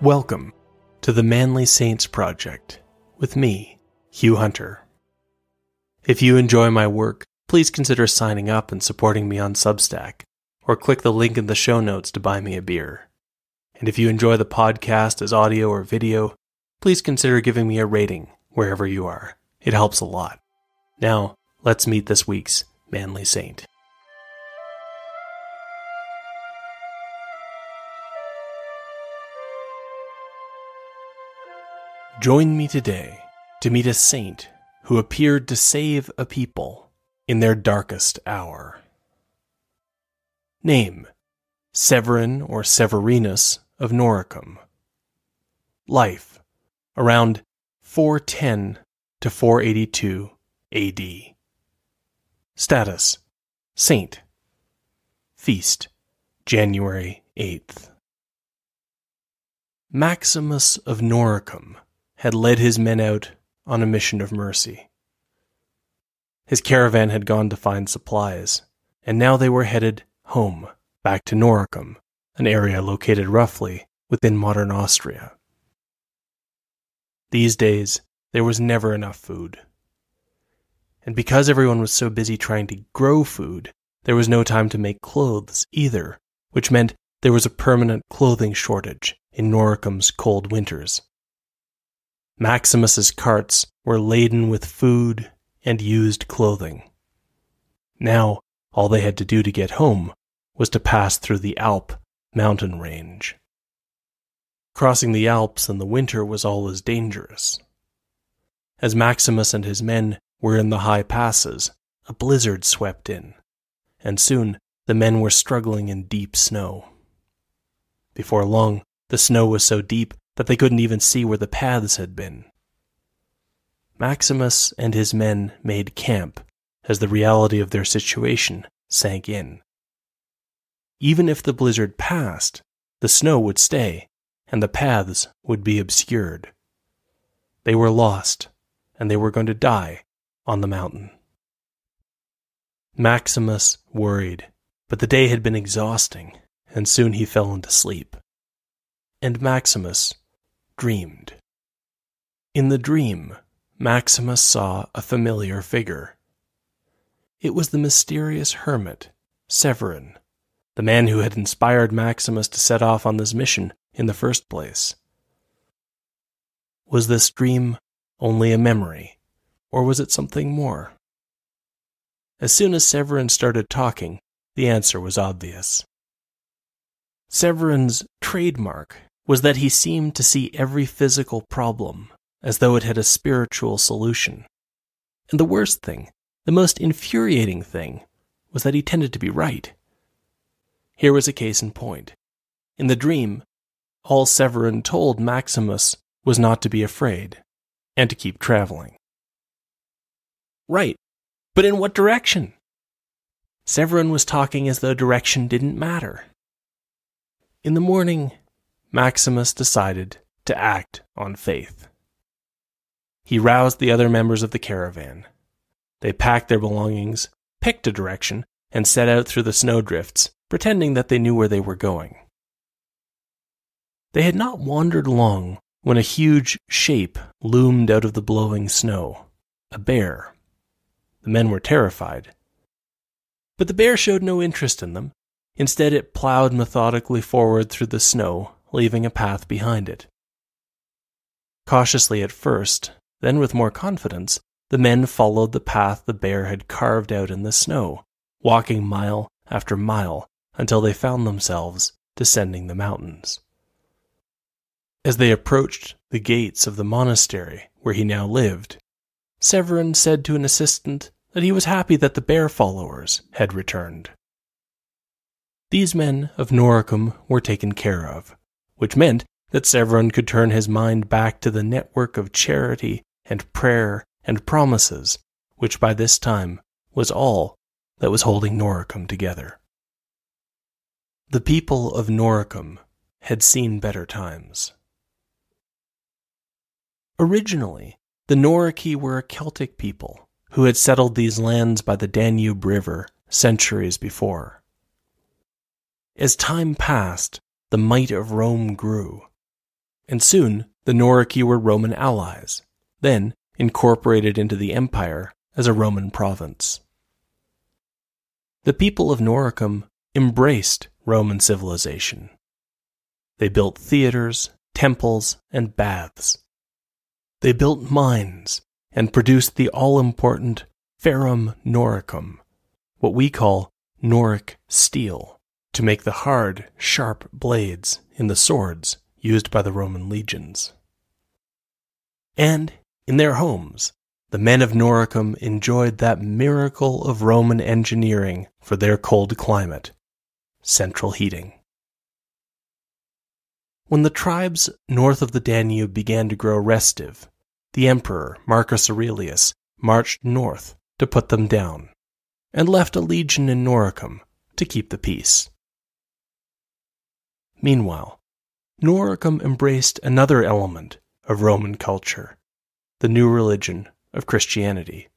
Welcome to the Manly Saints Project with me, Hugh Hunter. If you enjoy my work, please consider signing up and supporting me on Substack, or click the link in the show notes to buy me a beer. And if you enjoy the podcast as audio or video, please consider giving me a rating wherever you are. It helps a lot. Now, let's meet this week's Manly Saint. Join me today to meet a saint who appeared to save a people in their darkest hour. Name: Severin or Severinus of Noricum. Life: around 410 to 482 AD. Status: Saint. Feast: January 8th. Maximus of Noricum had led his men out on a mission of mercy. His caravan had gone to find supplies, and now they were headed home, back to Noricum, an area located roughly within modern Austria. These days, there was never enough food. And because everyone was so busy trying to grow food, there was no time to make clothes either, which meant there was a permanent clothing shortage in Noricum's cold winters. Maximus's carts were laden with food and used clothing. Now, all they had to do to get home was to pass through the Alp mountain range. Crossing the Alps in the winter was always dangerous. As Maximus and his men were in the high passes, a blizzard swept in, and soon the men were struggling in deep snow. Before long, the snow was so deep that they couldn't even see where the paths had been. Maximus and his men made camp as the reality of their situation sank in. Even if the blizzard passed, the snow would stay, and the paths would be obscured. They were lost, and they were going to die on the mountain. Maximus worried, but the day had been exhausting, and soon he fell into sleep. And Maximus dreamed. In the dream, Maximus saw a familiar figure. It was the mysterious hermit, Severin, the man who had inspired Maximus to set off on this mission in the first place. Was this dream only a memory, or was it something more? As soon as Severin started talking, the answer was obvious. Severin's trademark was that he seemed to see every physical problem as though it had a spiritual solution. And the worst thing, the most infuriating thing, was that he tended to be right. Here was a case in point. In the dream, all Severin told Maximus was not to be afraid, and to keep traveling. Right, but in what direction? Severin was talking as though direction didn't matter. In the morning, Maximus decided to act on faith. He roused the other members of the caravan. They packed their belongings, picked a direction, and set out through the snowdrifts, pretending that they knew where they were going. They had not wandered long when a huge shape loomed out of the blowing snow, a bear. The men were terrified. But the bear showed no interest in them. Instead, it plowed methodically forward through the snow, leaving a path behind it. Cautiously at first, then with more confidence, the men followed the path the bear had carved out in the snow, walking mile after mile until they found themselves descending the mountains. As they approached the gates of the monastery where he now lived, Severin said to an assistant that he was happy that the bear followers had returned. These men of Noricum were taken care of, which meant that Severin could turn his mind back to the network of charity and prayer and promises, which by this time was all that was holding Noricum together. The people of Noricum had seen better times. Originally, the Norici were a Celtic people who had settled these lands by the Danube River centuries before. As time passed, the might of Rome grew, and soon the Norici were Roman allies, then incorporated into the empire as a Roman province. The people of Noricum embraced Roman civilization. They built theaters, temples, and baths. They built mines and produced the all-important ferrum Noricum, what we call Noric steel, to make the hard, sharp blades in the swords used by the Roman legions. And in their homes, the men of Noricum enjoyed that miracle of Roman engineering for their cold climate, central heating. When the tribes north of the Danube began to grow restive, the emperor, Marcus Aurelius, marched north to put them down, and left a legion in Noricum to keep the peace. Meanwhile, Noricum embraced another element of Roman culture, the new religion of Christianity.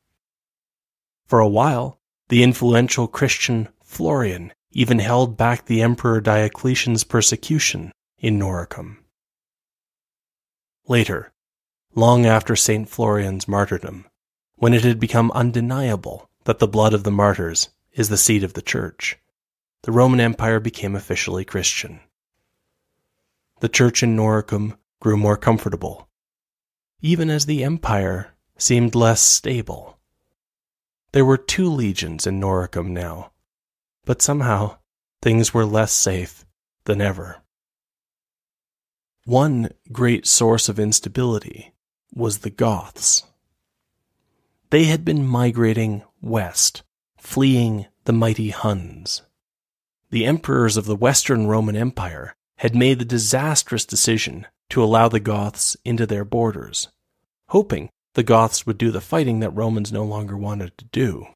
For a while, the influential Christian Florian even held back the Emperor Diocletian's persecution in Noricum. Later, long after St. Florian's martyrdom, when it had become undeniable that the blood of the martyrs is the seed of the Church, the Roman Empire became officially Christian. The Church in Noricum grew more comfortable, even as the empire seemed less stable. There were 2 legions in Noricum now, but somehow things were less safe than ever. One great source of instability was the Goths. They had been migrating west, fleeing the mighty Huns. The emperors of the Western Roman Empire had made the disastrous decision to allow the Goths into their borders, hoping the Goths would do the fighting that Romans no longer wanted to do.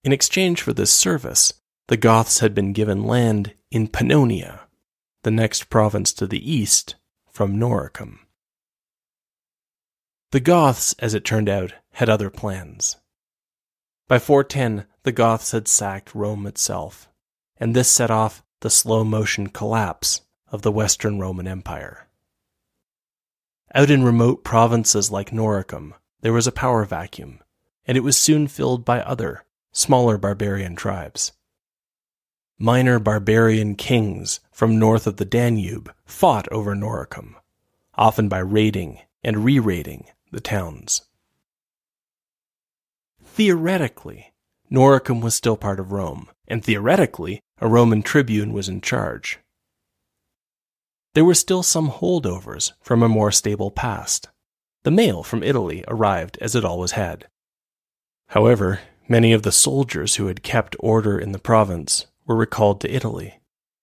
In exchange for this service, the Goths had been given land in Pannonia, the next province to the east from Noricum. The Goths, as it turned out, had other plans. By 410, the Goths had sacked Rome itself, and this set off the slow-motion collapse of the Western Roman Empire. Out in remote provinces like Noricum, there was a power vacuum, and it was soon filled by other, smaller barbarian tribes. Minor barbarian kings from north of the Danube fought over Noricum, often by raiding and re-raiding the towns. Theoretically, Noricum was still part of Rome, and theoretically, a Roman tribune was in charge. There were still some holdovers from a more stable past. The mail from Italy arrived as it always had. However, many of the soldiers who had kept order in the province were recalled to Italy,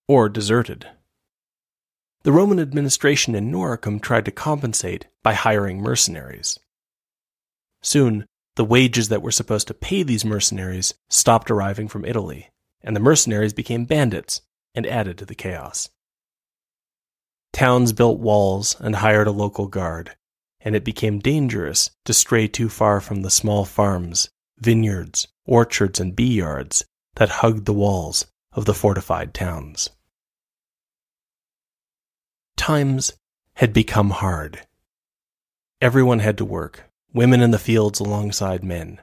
or deserted. The Roman administration in Noricum tried to compensate by hiring mercenaries. Soon, the wages that were supposed to pay these mercenaries stopped arriving from Italy, and the mercenaries became bandits and added to the chaos. Towns built walls and hired a local guard, and it became dangerous to stray too far from the small farms, vineyards, orchards, and bee yards that hugged the walls of the fortified towns. Times had become hard. Everyone had to work, women in the fields alongside men.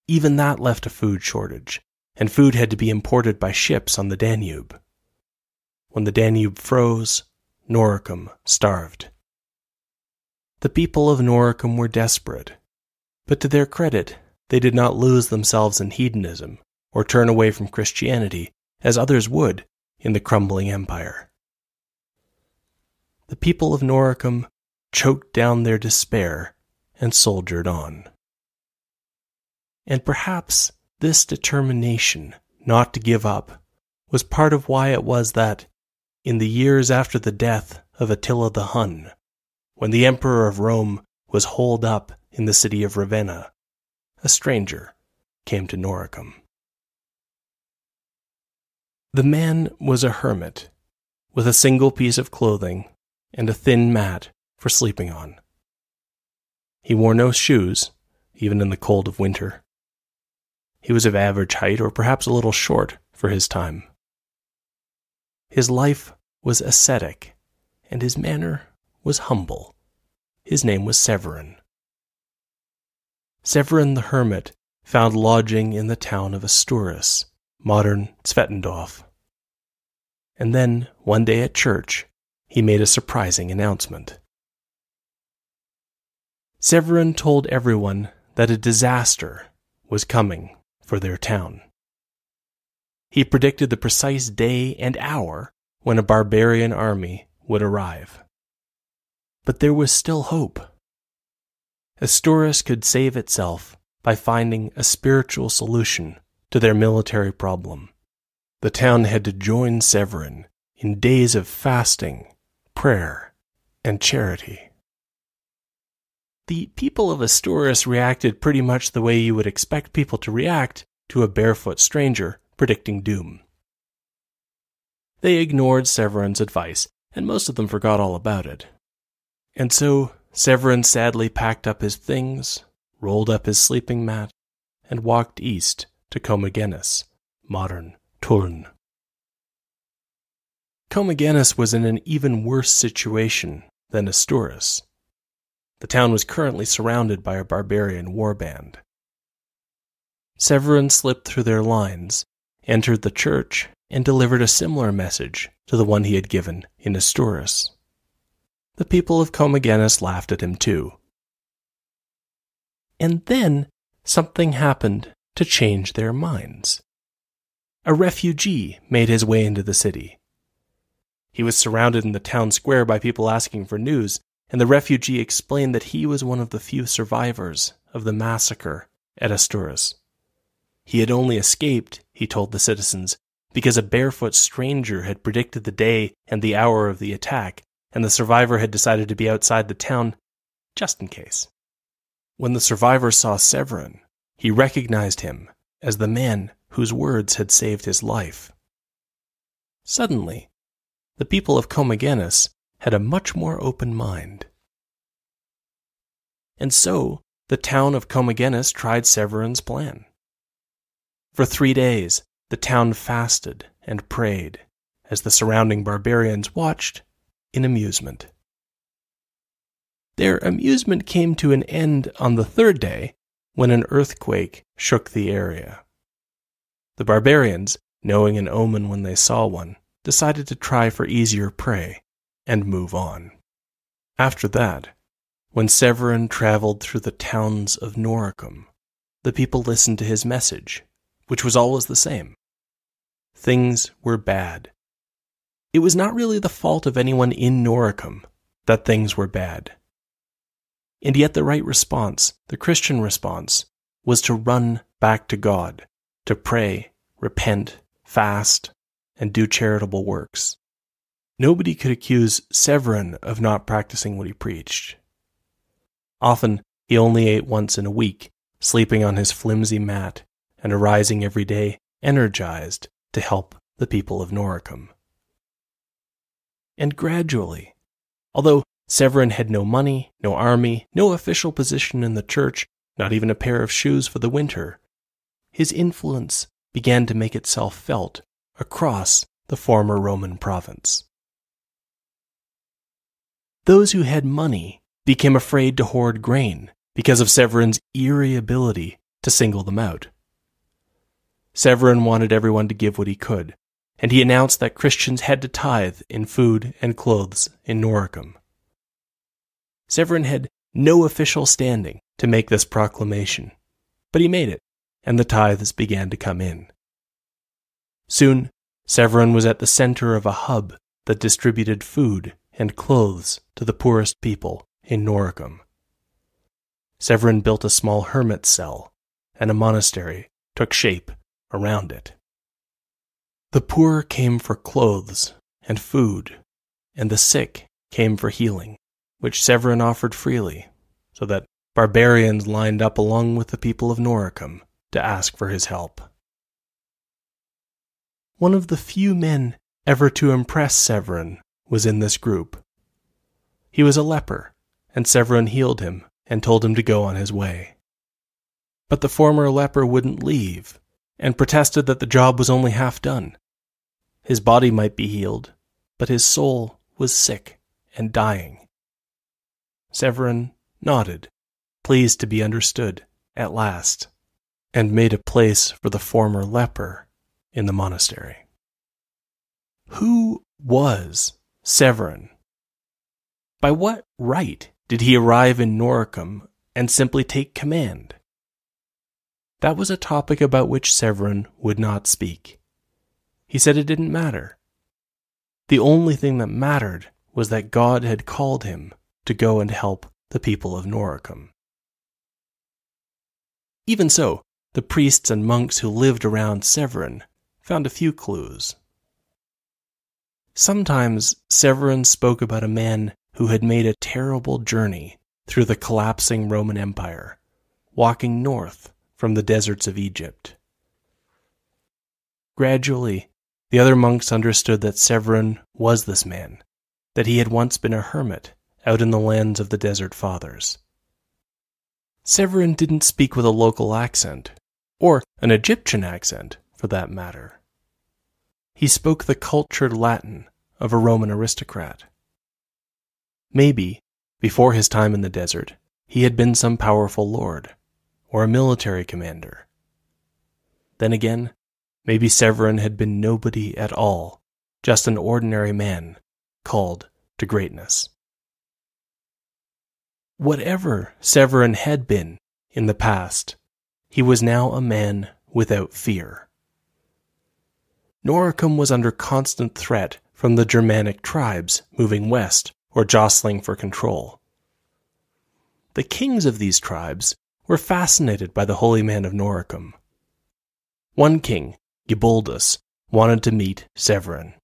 Even that left a food shortage, and food had to be imported by ships on the Danube. When the Danube froze, Noricum starved. The people of Noricum were desperate, but to their credit, they did not lose themselves in hedonism or turn away from Christianity as others would in the crumbling empire. The people of Noricum choked down their despair and soldiered on. And perhaps this determination not to give up was part of why it was that, in the years after the death of Attila the Hun, when the emperor of Rome was holed up in the city of Ravenna, a stranger came to Noricum. The man was a hermit, with a single piece of clothing and a thin mat for sleeping on. He wore no shoes, even in the cold of winter. He was of average height, or perhaps a little short for his time. His life was ascetic, and his manner was humble. His name was Severin. Severin the Hermit found lodging in the town of Asturias, modern Zvettendorf. And then, one day at church, he made a surprising announcement. Severin told everyone that a disaster was coming for their town. He predicted the precise day and hour when a barbarian army would arrive. But there was still hope. Asturias could save itself by finding a spiritual solution to their military problem. The town had to join Severin in days of fasting, prayer, and charity. The people of Asturias reacted pretty much the way you would expect people to react to a barefoot stranger predicting doom. They ignored Severin's advice, and most of them forgot all about it. And so Severin sadly packed up his things, rolled up his sleeping mat, and walked east to Comagene, modern Tulln. Comagene was in an even worse situation than Asturias. The town was currently surrounded by a barbarian warband. Severin slipped through their lines, entered the church, and delivered a similar message to the one he had given in Asturias. The people of Comagene laughed at him too. And then something happened to change their minds. A refugee made his way into the city. He was surrounded in the town square by people asking for news, and the refugee explained that he was one of the few survivors of the massacre at Asturias. He had only escaped, he told the citizens, because a barefoot stranger had predicted the day and the hour of the attack, and the survivor had decided to be outside the town just in case. When the survivor saw Severin, he recognized him as the man whose words had saved his life. Suddenly, the people of Comagene had a much more open mind. And so, the town of Comagene tried Severin's plan. For 3 days, the town fasted and prayed, as the surrounding barbarians watched in amusement. Their amusement came to an end on the 3rd day, when an earthquake shook the area. The barbarians, knowing an omen when they saw one, decided to try for easier prey and move on. After that, when Severin traveled through the towns of Noricum, the people listened to his message, which was always the same. Things were bad. It was not really the fault of anyone in Noricum that things were bad. And yet the right response, the Christian response, was to run back to God, to pray, repent, fast, and do charitable works. Nobody could accuse Severin of not practicing what he preached. Often, he only ate once in a week, sleeping on his flimsy mat, and arising every day, energized to help the people of Noricum. And gradually, although Severin had no money, no army, no official position in the church, not even a pair of shoes for the winter, his influence began to make itself felt across the former Roman province. Those who had money became afraid to hoard grain because of Severin's eerie ability to single them out. Severin wanted everyone to give what he could, and he announced that Christians had to tithe in food and clothes in Noricum. Severin had no official standing to make this proclamation, but he made it, and the tithes began to come in. Soon, Severin was at the center of a hub that distributed food and clothes to the poorest people in Noricum. Severin built a small hermit cell, and a monastery took shape around it. The poor came for clothes and food, and the sick came for healing, which Severin offered freely, so that barbarians lined up along with the people of Noricum to ask for his help. One of the few men ever to impress Severin was in this group. He was a leper, and Severin healed him and told him to go on his way. But the former leper wouldn't leave, and protested that the job was only half done. His body might be healed, but his soul was sick. and dying. Severin nodded, pleased to be understood at last, and made a place for the former leper in the monastery. Who was Severin? By what right did he arrive in Noricum and simply take command? That was a topic about which Severin would not speak. He said it didn't matter. The only thing that mattered was that God had called him to go and help the people of Noricum. Even so, the priests and monks who lived around Severin found a few clues. Sometimes Severin spoke about a man who had made a terrible journey through the collapsing Roman Empire, walking north from the deserts of Egypt. Gradually, the other monks understood that Severin was this man, that he had once been a hermit out in the lands of the Desert Fathers. Severin didn't speak with a local accent, or an Egyptian accent, for that matter. He spoke the cultured Latin of a Roman aristocrat. Maybe, before his time in the desert, he had been some powerful lord, or a military commander. Then again, maybe Severin had been nobody at all, just an ordinary man, called to greatness. Whatever Severin had been in the past, he was now a man without fear. Noricum was under constant threat from the Germanic tribes moving west or jostling for control. The kings of these tribes were fascinated by the holy man of Noricum. One king, Giboldus, wanted to meet Severin.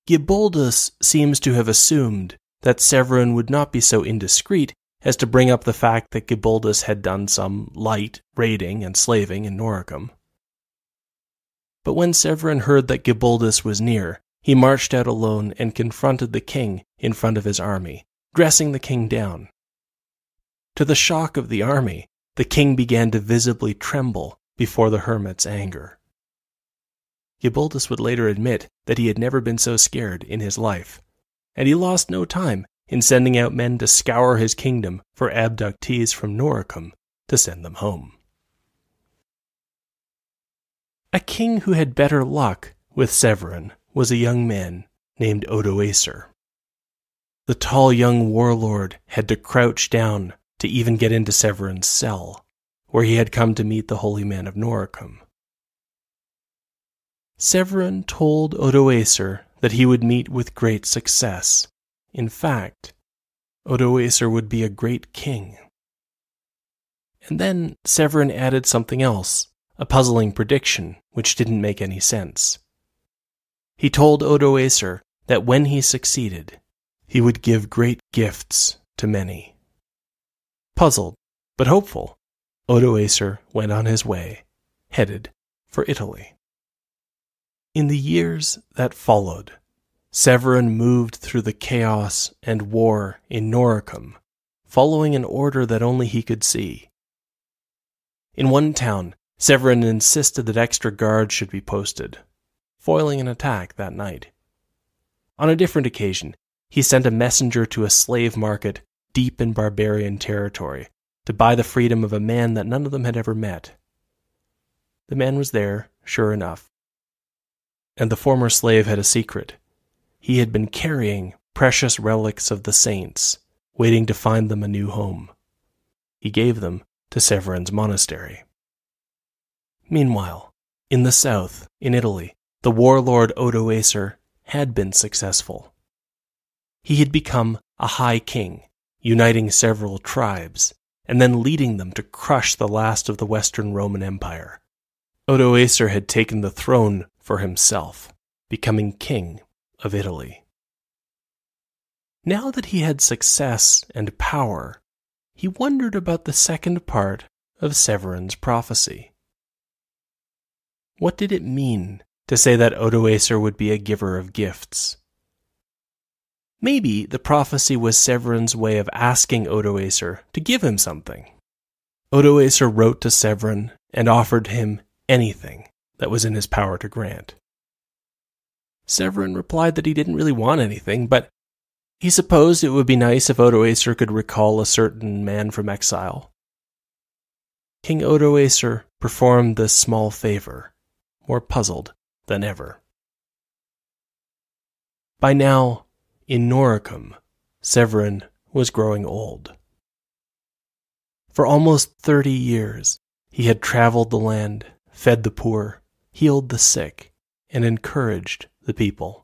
Giboldus seems to have assumed that Severin would not be so indiscreet as to bring up the fact that Giboldus had done some light raiding and slaving in Noricum. But when Severin heard that Giboldus was near, he marched out alone and confronted the king in front of his army, dressing the king down. To the shock of the army, the king began to visibly tremble before the hermit's anger. Giboldus would later admit that he had never been so scared in his life, and he lost no time in sending out men to scour his kingdom for abductees from Noricum to send them home. A king who had better luck with Severin was a young man named Odoacer. The tall young warlord had to crouch down to even get into Severin's cell, where he had come to meet the holy man of Noricum. Severin told Odoacer that he would meet with great success. In fact, Odoacer would be a great king. And then Severin added something else, a puzzling prediction which didn't make any sense. He told Odoacer that when he succeeded, he would give great gifts to many. Puzzled, but hopeful, Odoacer went on his way, headed for Italy. In the years that followed, Severin moved through the chaos and war in Noricum, following an order that only he could see. In one town, Severin insisted that extra guards should be posted, foiling an attack that night. On a different occasion, he sent a messenger to a slave market deep in barbarian territory to buy the freedom of a man that none of them had ever met. The man was there, sure enough. And the former slave had a secret. He had been carrying precious relics of the saints, waiting to find them a new home. He gave them to Severin's monastery. Meanwhile, in the south, in Italy, the warlord Odoacer had been successful. He had become a high king, uniting several tribes, and then leading them to crush the last of the Western Roman Empire. Odoacer had taken the throne for himself, becoming king of Italy. Now that he had success and power, he wondered about the second part of Severin's prophecy. What did it mean to say that Odoacer would be a giver of gifts? Maybe the prophecy was Severin's way of asking Odoacer to give him something. Odoacer wrote to Severin and offered him anything that was in his power to grant. Severin replied that he didn't really want anything, but He supposed it would be nice if Odoacer could recall a certain man from exile. King Odoacer performed this small favor, more puzzled than ever. By now, in Noricum, Severin was growing old. For almost 30 years, he had traveled the land, fed the poor, healed the sick, and encouraged the people.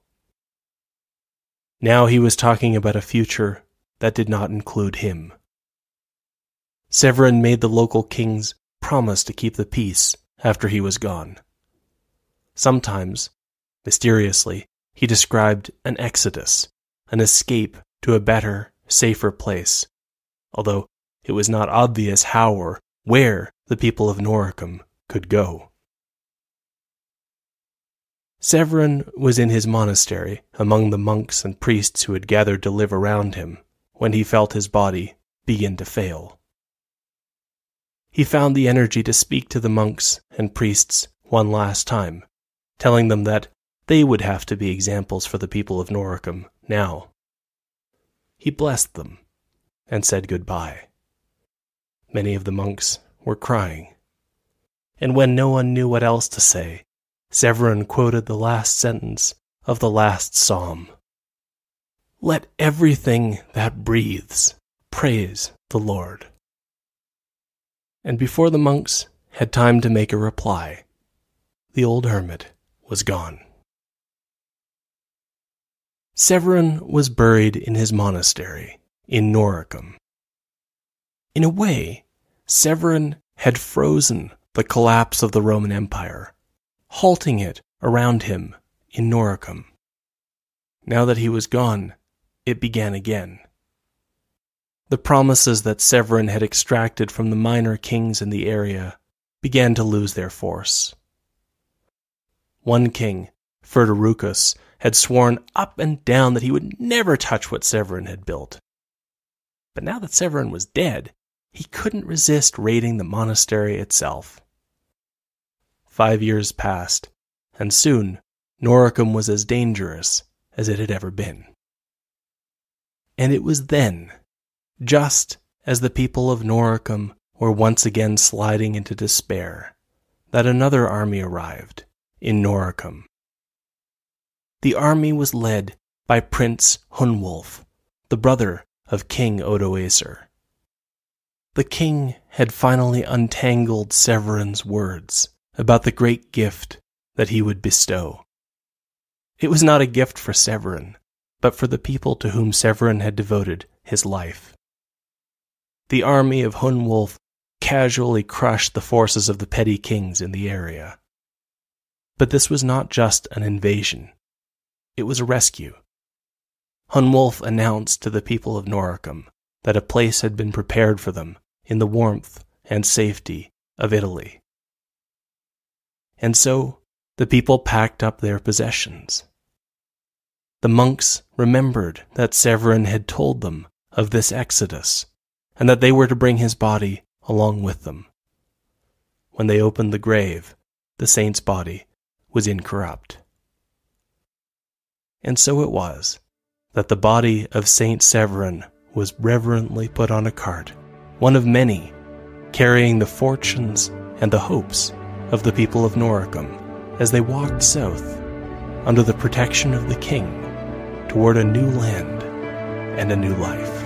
Now he was talking about a future that did not include him. Severin made the local kings promise to keep the peace after he was gone. Sometimes, mysteriously, he described an exodus, an escape to a better, safer place, although it was not obvious how or where the people of Noricum could go. Severin was in his monastery among the monks and priests who had gathered to live around him when he felt his body begin to fail. He found the energy to speak to the monks and priests one last time, telling them that they would have to be examples for the people of Noricum now. He blessed them and said goodbye. Many of the monks were crying, and when no one knew what else to say, Severin quoted the last sentence of the last psalm. "Let everything that breathes praise the Lord." And before the monks had time to make a reply, the old hermit was gone. Severin was buried in his monastery in Noricum. In a way, Severin had frozen the collapse of the Roman Empire, halting it around him in Noricum. Now that he was gone, it began again. The promises that Severin had extracted from the minor kings in the area began to lose their force. One king, Ferderucus, had sworn up and down that he would never touch what Severin had built. But now that Severin was dead, he couldn't resist raiding the monastery itself. 5 years passed, and soon Noricum was as dangerous as it had ever been. And it was then, just as the people of Noricum were once again sliding into despair, that another army arrived in Noricum. The army was led by Prince Hunwulf, the brother of King Odoacer. The king had finally untangled Severin's words about the great gift that he would bestow. It was not a gift for Severin, but for the people to whom Severin had devoted his life. The army of Hunwulf casually crushed the forces of the petty kings in the area. But this was not just an invasion. It was a rescue. Hunwulf announced to the people of Noricum that a place had been prepared for them in the warmth and safety of Italy. And so the people packed up their possessions. The monks remembered that Severin had told them of this exodus, and that they were to bring his body along with them. When they opened the grave, the saint's body was incorrupt. And so it was that the body of Saint Severin was reverently put on a cart, one of many, carrying the fortunes and the hopes of the people of Noricum as they walked south under the protection of the king toward a new land and a new life.